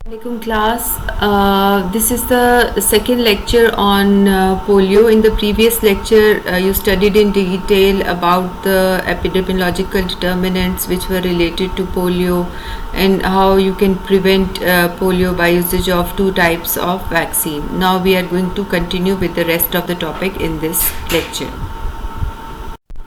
Assalamualaikum class. This is the second lecture on polio. In the previous lecture, you studied in detail about the epidemiological determinants which were related to polio and how you can prevent polio by usage of two types of vaccine. Now we are going to continue with the rest of the topic in this lecture.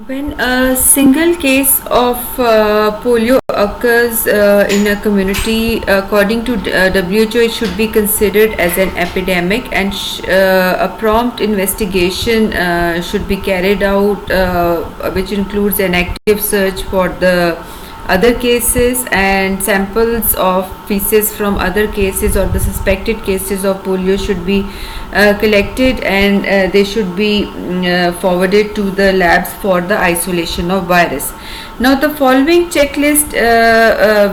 When a single case of polio occurs in a community, according to WHO, it should be considered as an epidemic, and a prompt investigation should be carried out, which includes an active search for the other cases, and samples of feces from other cases or the suspected cases of polio should be collected, and they should be forwarded to the labs for the isolation of virus. Now the following checklist,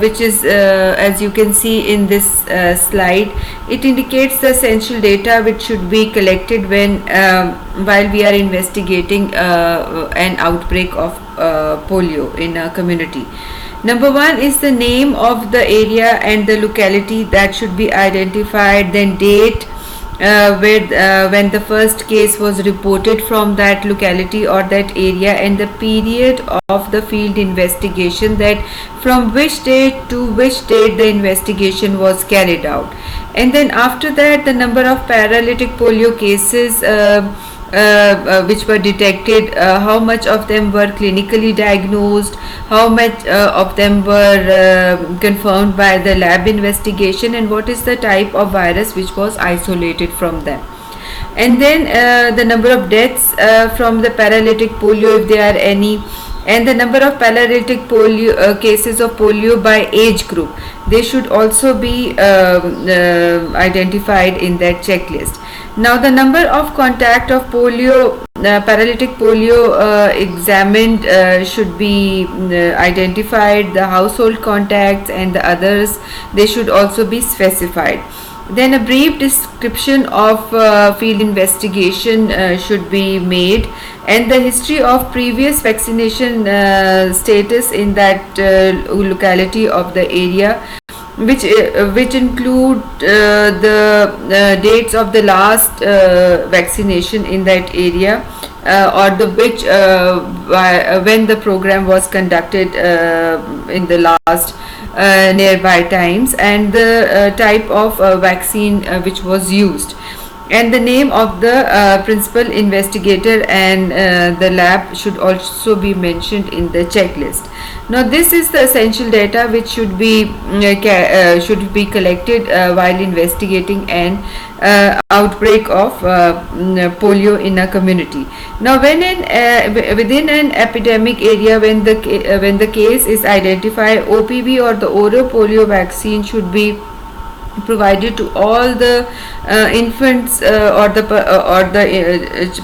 which is as you can see in this slide, it indicates the essential data which should be collected when while we are investigating an outbreak of polio in a community. Number one is the name of the area and the locality that should be identified, then date when the first case was reported from that locality or that area, and the period of the field investigation, that from which date to which date the investigation was carried out. And then after that, the number of paralytic polio cases which were detected, how much of them were clinically diagnosed, how much of them were confirmed by the lab investigation, and what is the type of virus which was isolated from them. And then the number of deaths from the paralytic polio, if there are any, and the number of paralytic polio cases of polio by age group, they should also be identified in that checklist. Now the number of contact of polio paralytic polio examined should be identified. The household contacts and the others, they should also be specified. Then a brief description of field investigation should be made, and the history of previous vaccination status in that locality of the area, which include the dates of the last vaccination in that area, or the which when the program was conducted in the last nearby times, and the type of vaccine which was used, and the name of the principal investigator and the lab should also be mentioned in the checklist. Now this is the essential data which should be collected while investigating an outbreak of polio in a community. Now when within an epidemic area, when the case is identified, OPV or the oral polio vaccine should be provided to all the infants or the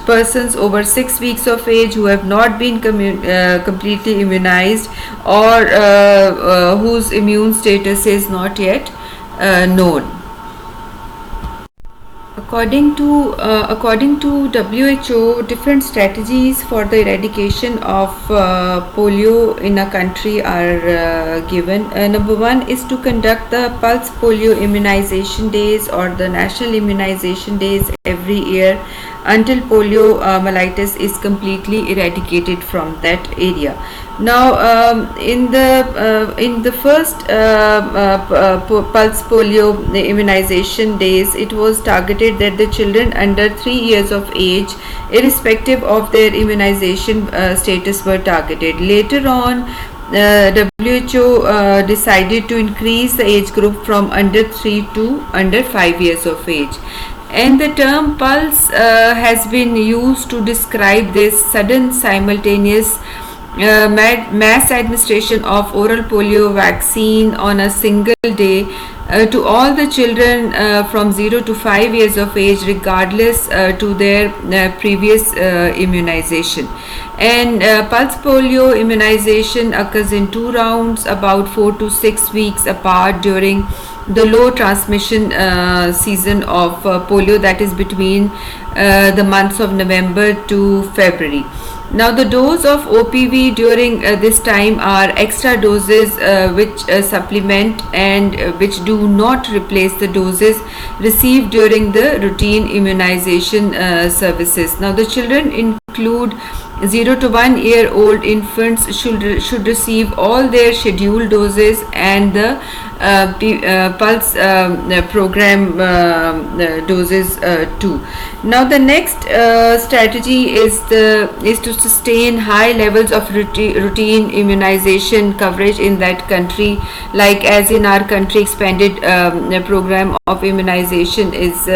persons over 6 weeks of age who have not been completely immunized, or whose immune status is not yet known. According to WHO, different strategies for the eradication of polio in a country are given. Number one is to conduct the pulse polio immunization days or the national immunization days every year until polio mellitus is completely eradicated from that area. Now, in the first pulse polio immunization days, it was targeted that the children under 3 years of age, irrespective of their immunization status, were targeted. Later on, WHO decided to increase the age group from under 3 to under 5 years of age. And the term pulse has been used to describe this sudden simultaneous mass administration of oral polio vaccine on a single day to all the children from 0 to 5 years of age, regardless to their previous immunization. And pulse polio immunization occurs in 2 rounds, about 4 to 6 weeks apart, during the low transmission season of polio, that is between the months of November to February. Now the dose of OPV during this time are extra doses which supplement and which do not replace the doses received during the routine immunization services. Now the children include 0 to 1 year old infants should receive all their scheduled doses, and the pulse program doses too. Now the next strategy is to sustain high levels of routine immunization coverage in that country. Like as in our country, expanded program of immunization is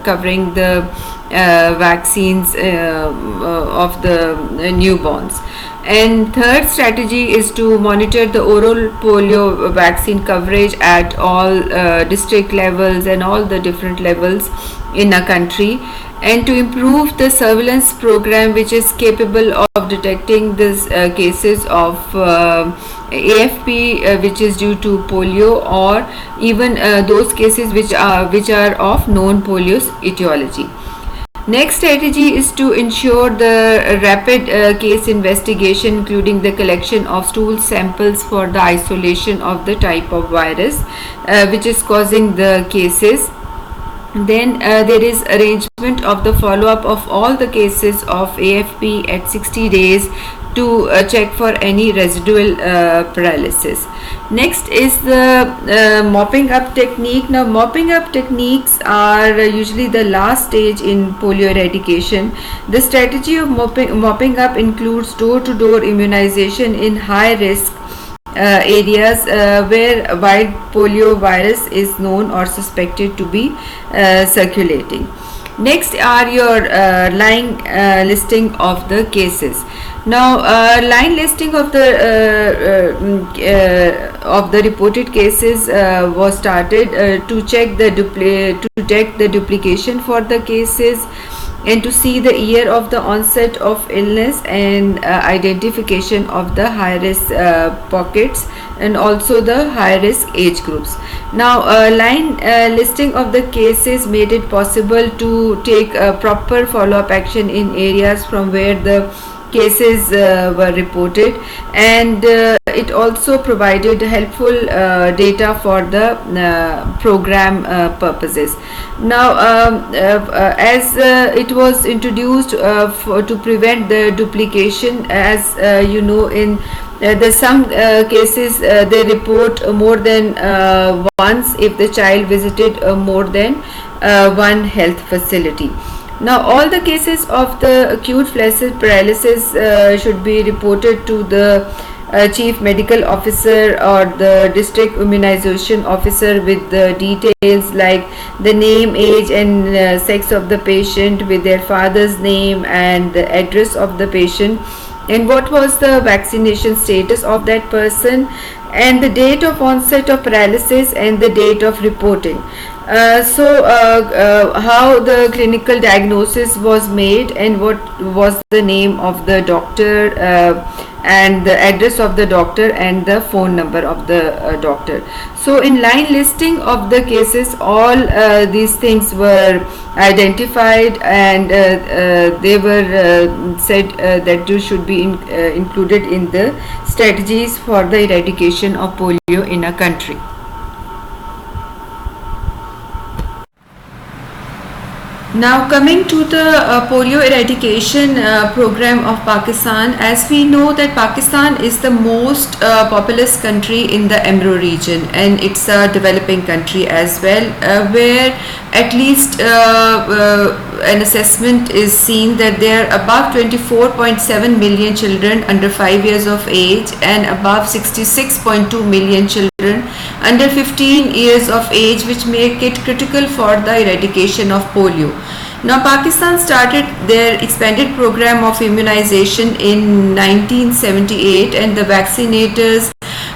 covering the vaccines of the newborns. And third strategy is to monitor the oral polio vaccine coverage at all district levels and all the different levels in a country, and to improve the surveillance program which is capable of detecting these cases of AFP which is due to polio, or even those cases which are of known polio etiology. Next strategy is to ensure the rapid case investigation, including the collection of stool samples for the isolation of the type of virus which is causing the cases. Then there is arrangement of the follow-up of all the cases of AFP at 60 days to check for any residual paralysis. Next is the mopping up technique. Now mopping up techniques are usually the last stage in polio eradication. The strategy of mopping up includes door-to-door immunization in high risk areas where wild polio virus is known or suspected to be circulating. Next are your line listing of the cases. Now line listing of the reported cases was started to check the detect the duplication for the cases, and to see the year of the onset of illness, and identification of the high risk pockets, and also the high risk age groups. Now line listing of the cases made it possible to take proper follow-up action in areas from where the cases were reported, and it also provided helpful data for the program purposes. Now as it was introduced to prevent the duplication, as you know, in the some cases they report more than once if the child visited more than one health facility. Now all the cases of the acute flaccid paralysis should be reported to the chief medical officer or the district immunization officer with the details like the name, age and sex of the patient, with their father's name and the address of the patient, and what was the vaccination status of that person, and the date of onset of paralysis and the date of reporting. How the clinical diagnosis was made, and what was the name of the doctor, and the address of the doctor and the phone number of the doctor. So in line listing of the cases, all these things were identified, and they were said that they should be included in the strategies for the eradication of polio in a country. Now coming to the polio eradication program of Pakistan, as we know that Pakistan is the most populous country in the Emro region, and it's a developing country as well, where at least an assessment is seen that there are above 24.7 million children under 5 years of age, and above 66.2 million children under 15 years of age, which make it critical for the eradication of polio. Now Pakistan started their expanded program of immunization in 1978, and the vaccinators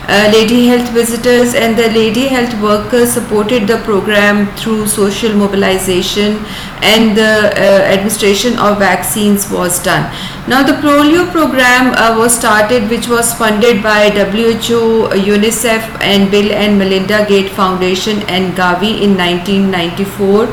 lady health visitors and the lady health workers supported the program through social mobilization, and the administration of vaccines was done. Now the polio program was started, which was funded by WHO, UNICEF and Bill and Melinda Gates Foundation and Gavi in 1994.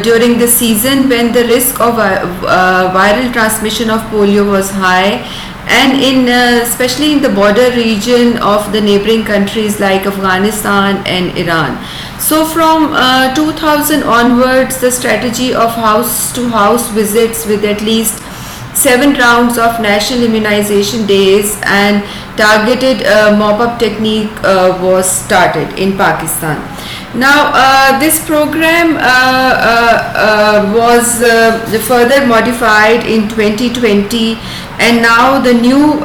During the season when the risk of viral transmission of polio was high, and in especially in the border region of the neighboring countries like Afghanistan and Iran. So from 2000 onwards, the strategy of house to house visits with at least 7 rounds of national immunization days and targeted mop-up technique was started in Pakistan. Now this program was further modified in 2020, and now the new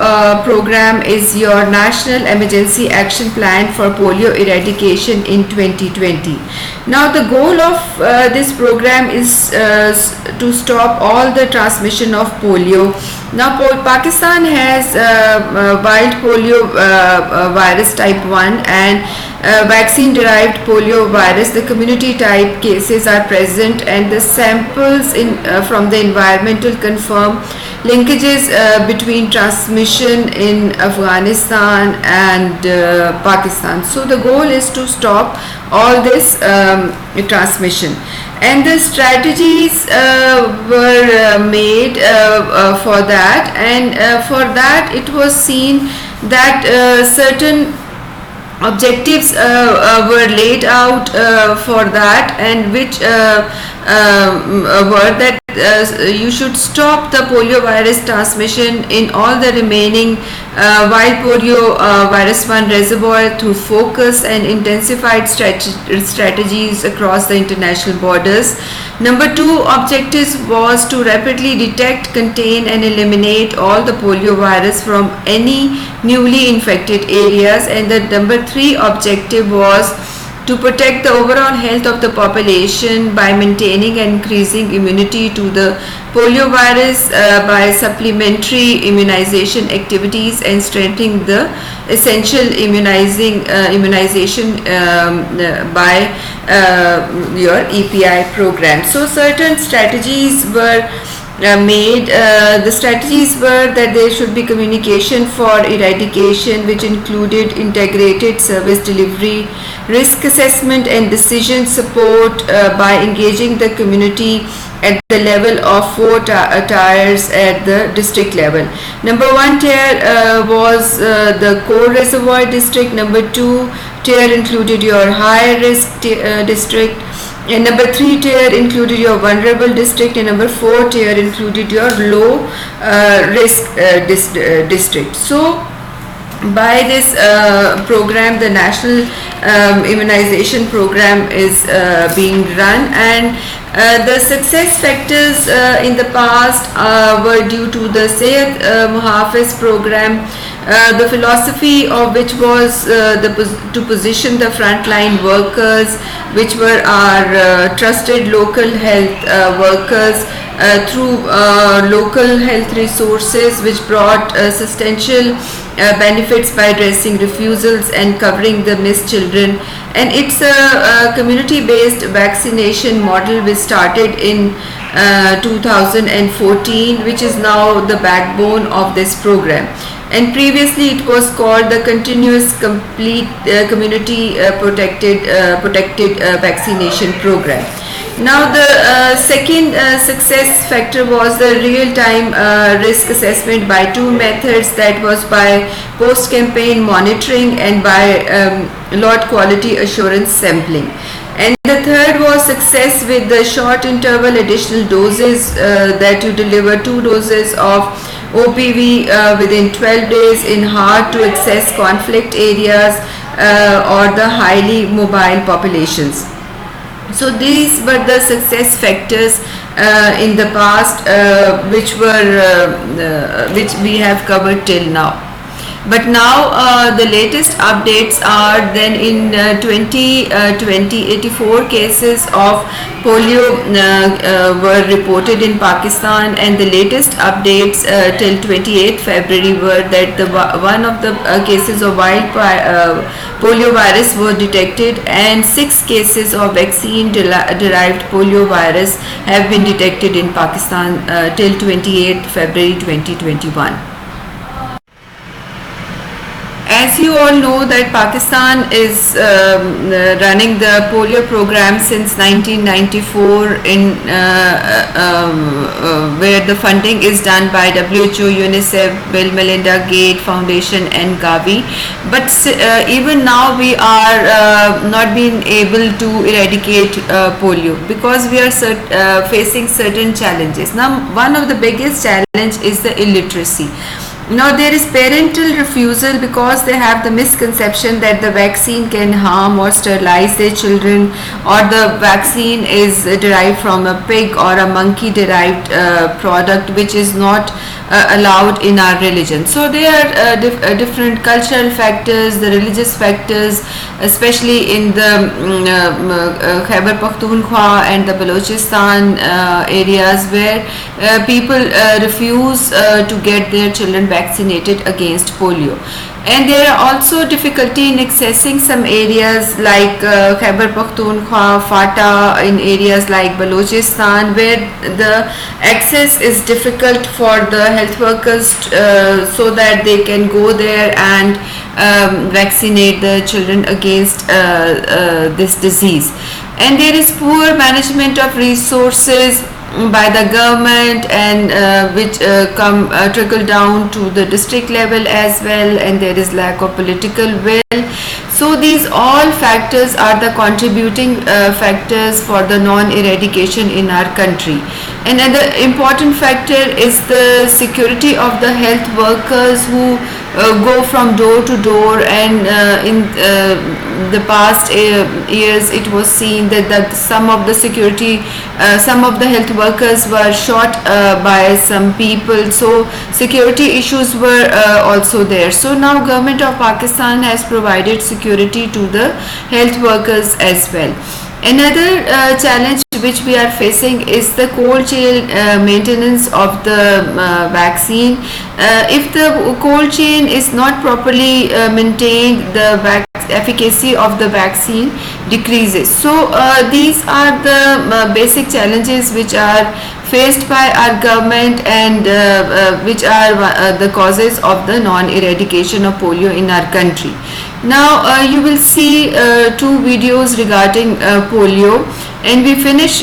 program is your National Emergency Action Plan for Polio Eradication in 2020. Now the goal of this program is to stop all the transmission of polio. Now Pakistan has wild polio virus type 1 and vaccine derived polio virus. The community type cases are present, and the samples from the environmental confirm linkages between transmission in Afghanistan and Pakistan. So the goal is to stop all this transmission, and the strategies were made for that, and for that it was seen that certain objectives were laid out for that, and which were that you should stop the polio virus transmission in all the remaining wild polio virus 1 reservoir through focus and intensified strategies across the international borders. Number 2 objectives was to rapidly detect, contain and eliminate all the polio virus from any newly infected areas, and the number 3 objective was to protect the overall health of the population by maintaining and increasing immunity to the polio virus by supplementary immunization activities and strengthening the essential immunization by your EPI program. So certain strategies were made. The strategies were that there should be communication for eradication, which included integrated service delivery, risk assessment and decision support by engaging the community at the level of 4 tiers at the district level. Number 1 tier was the core reservoir district. Number 2 tier included your high risk district, and number 3 tier included your vulnerable district, and number 4 tier included your low risk district. So by this program, the national immunization program is being run, and the success factors in the past were due to the Sehat Muhafiz program, the philosophy of which was to position the frontline workers, which were our trusted local health workers, through local health resources, which brought substantial benefits by addressing refusals and covering the missed children. And it's a community-based vaccination model which started in 2014, which is now the backbone of this program. And previously it was called the continuous complete community protected vaccination program. Now the second success factor was the real-time risk assessment by 2 methods, that was by post-campaign monitoring and by lot quality assurance sampling. And the third was success with the short interval additional doses, that you deliver 2 doses of OPV within 12 days in hard to access conflict areas or the highly mobile populations. So these were the success factors in the past which we have covered till now. But now the latest updates are then in 2020, 84 cases of polio were reported in Pakistan, and the latest updates till 28 February were that one of the cases of wild polio virus were detected, and 6 cases of vaccine derived polio virus have been detected in Pakistan till 28 February 2021. As you all know that Pakistan is running the polio program since 1994 in where the funding is done by WHO, UNICEF, Bill Melinda Gates Foundation and Gavi. But even now we are not being able to eradicate polio because we are facing certain challenges. Now one of the biggest challenge is the illiteracy. Now there is parental refusal because they have the misconception that the vaccine can harm or sterilize their children, or the vaccine is derived from a pig or a monkey derived product, which is not allowed in our religion. So there are different cultural factors, the religious factors, especially in the Khyber Pakhtunkhwa and the Balochistan areas where people refuse to get their children vaccinated against polio. And there are also difficulty in accessing some areas like Khyber Pakhtunkhwa, Fata, in areas like Balochistan, where the access is difficult for the health workers so that they can go there and vaccinate the children against this disease. And there is poor management of resources by the government, and which trickle down to the district level as well, and there is lack of political will. So these all factors are the contributing factors for the non-eradication in our country. Another important factor is the security of the health workers who go from door to door, and in the past years it was seen that some of the some of the health workers were shot by some people, so security issues were also there. So now government of Pakistan has provided security to the health workers as well. Another challenge which we are facing is the cold chain maintenance of the vaccine. If the cold chain is not properly maintained, the efficacy of the vaccine decreases. So these are the basic challenges which are faced by our government, and which are the causes of the non-eradication of polio in our country. Now you will see 2 videos regarding polio, and we finish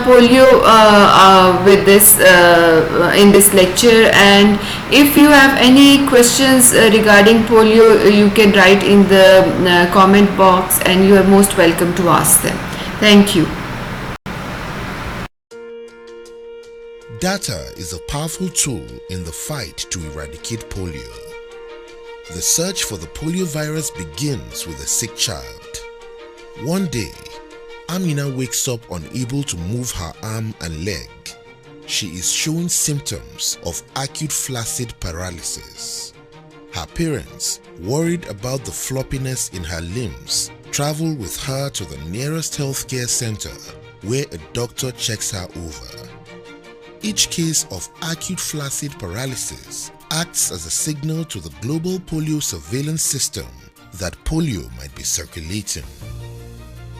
polio with this in this lecture. And if you have any questions regarding polio, you can write in the comment box, and you are most welcome to ask them. Thank you. Data is a powerful tool in the fight to eradicate polio. The search for the polio virus begins with a sick child. One day, Amina wakes up unable to move her arm and leg. She is showing symptoms of acute flaccid paralysis. Her parents, worried about the floppiness in her limbs, travel with her to the nearest healthcare center where a doctor checks her over. Each case of acute flaccid paralysis acts as a signal to the global polio surveillance system that polio might be circulating.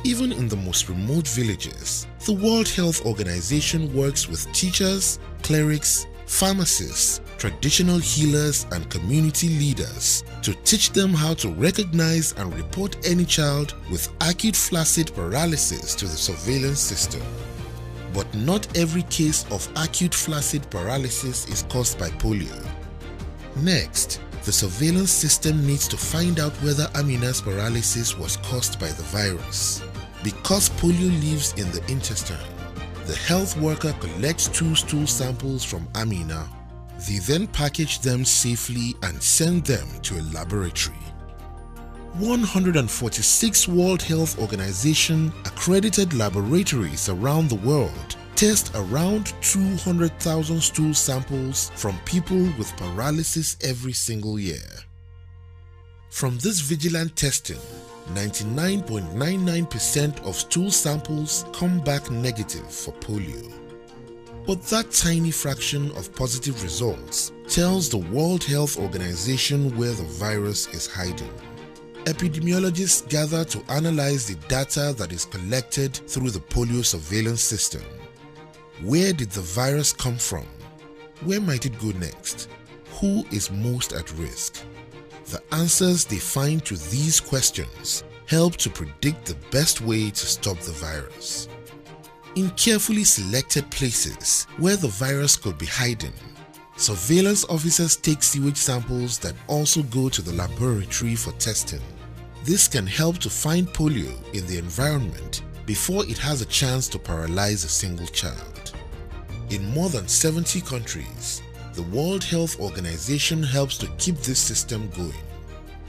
Even in the most remote villages, the World Health Organization works with teachers, clerics, pharmacists, traditional healers, and community leaders to teach them how to recognize and report any child with acute flaccid paralysis to the surveillance system. But not every case of acute flaccid paralysis is caused by polio. Next, the surveillance system needs to find out whether Amina's paralysis was caused by the virus. Because polio lives in the intestine, the health worker collects 2 stool samples from Amina. They then package them safely and send them to a laboratory. 146 World Health Organization accredited laboratories around the world test around 200,000 stool samples from people with paralysis every single year. From this vigilant testing, 99.99% of stool samples come back negative for polio. But that tiny fraction of positive results tells the World Health Organization where the virus is hiding. Epidemiologists gather to analyze the data that is collected through the polio surveillance system. Where did the virus come from? Where might it go next? Who is most at risk? The answers they find to these questions help to predict the best way to stop the virus. In carefully selected places where the virus could be hiding, surveillance officers take sewage samples that also go to the laboratory for testing. This can help to find polio in the environment before it has a chance to paralyze a single child. In more than 70 countries, the World Health Organization helps to keep this system going.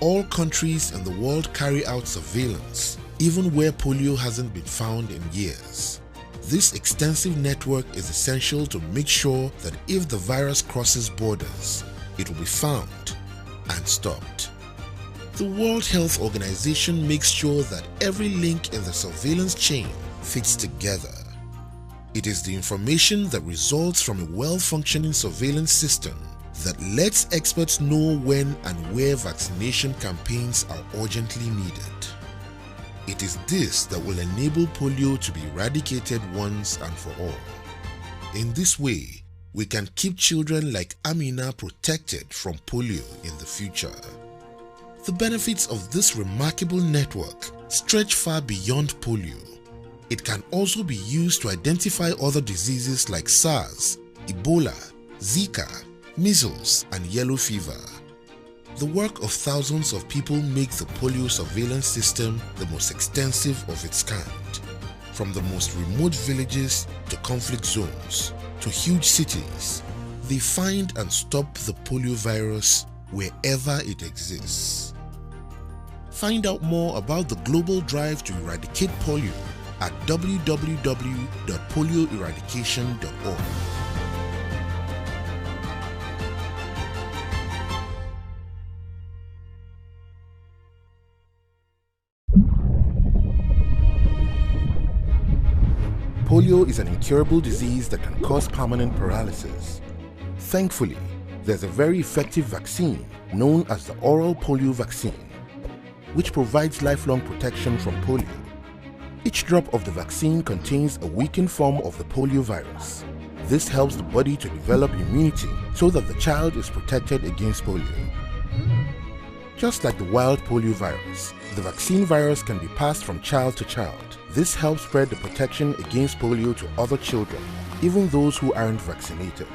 All countries in the world carry out surveillance, even where polio hasn't been found in years. This extensive network is essential to make sure that if the virus crosses borders, it will be found and stopped. The World Health Organization makes sure that every link in the surveillance chain fits together. It is the information that results from a well-functioning surveillance system that lets experts know when and where vaccination campaigns are urgently needed. It is this that will enable polio to be eradicated once and for all. In this way, we can keep children like Amina protected from polio in the future. The benefits of this remarkable network stretch far beyond polio. It can also be used to identify other diseases like SARS, Ebola, Zika, measles, and yellow fever. The work of thousands of people makes the polio surveillance system the most extensive of its kind. From the most remote villages to conflict zones to huge cities, they find and stop the polio virus wherever it exists. Find out more about the global drive to eradicate polio at www.polioeradication.org. Polio is an incurable disease that can cause permanent paralysis. Thankfully, there's a very effective vaccine known as the oral polio vaccine, which provides lifelong protection from polio. Each drop of the vaccine contains a weakened form of the polio virus. This helps the body to develop immunity so that the child is protected against polio. Just like the wild polio virus, the vaccine virus can be passed from child to child. This helps spread the protection against polio to other children, even those who aren't vaccinated.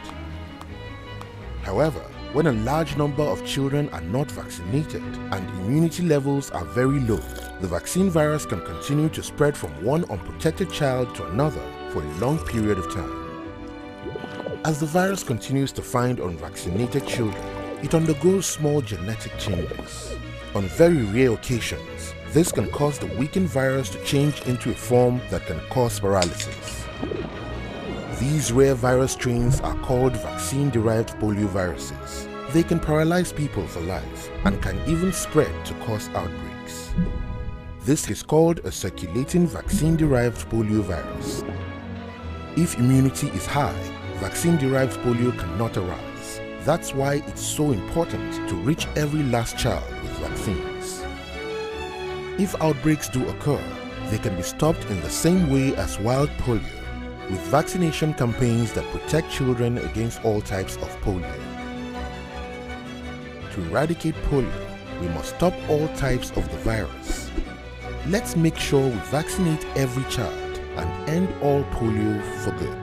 However, when a large number of children are not vaccinated and immunity levels are very low, the vaccine virus can continue to spread from one unprotected child to another for a long period of time. As the virus continues to find unvaccinated children, it undergoes small genetic changes. On very rare occasions, this can cause the weakened virus to change into a form that can cause paralysis. These rare virus strains are called vaccine-derived polioviruses. They can paralyze people for life and can even spread to cause outbreaks. This is called a circulating vaccine-derived poliovirus. If immunity is high, vaccine-derived polio cannot arise. That's why it's so important to reach every last child with vaccines. If outbreaks do occur, they can be stopped in the same way as wild polio, with vaccination campaigns that protect children against all types of polio. To eradicate polio, we must stop all types of the virus. Let's make sure we vaccinate every child and end all polio for good.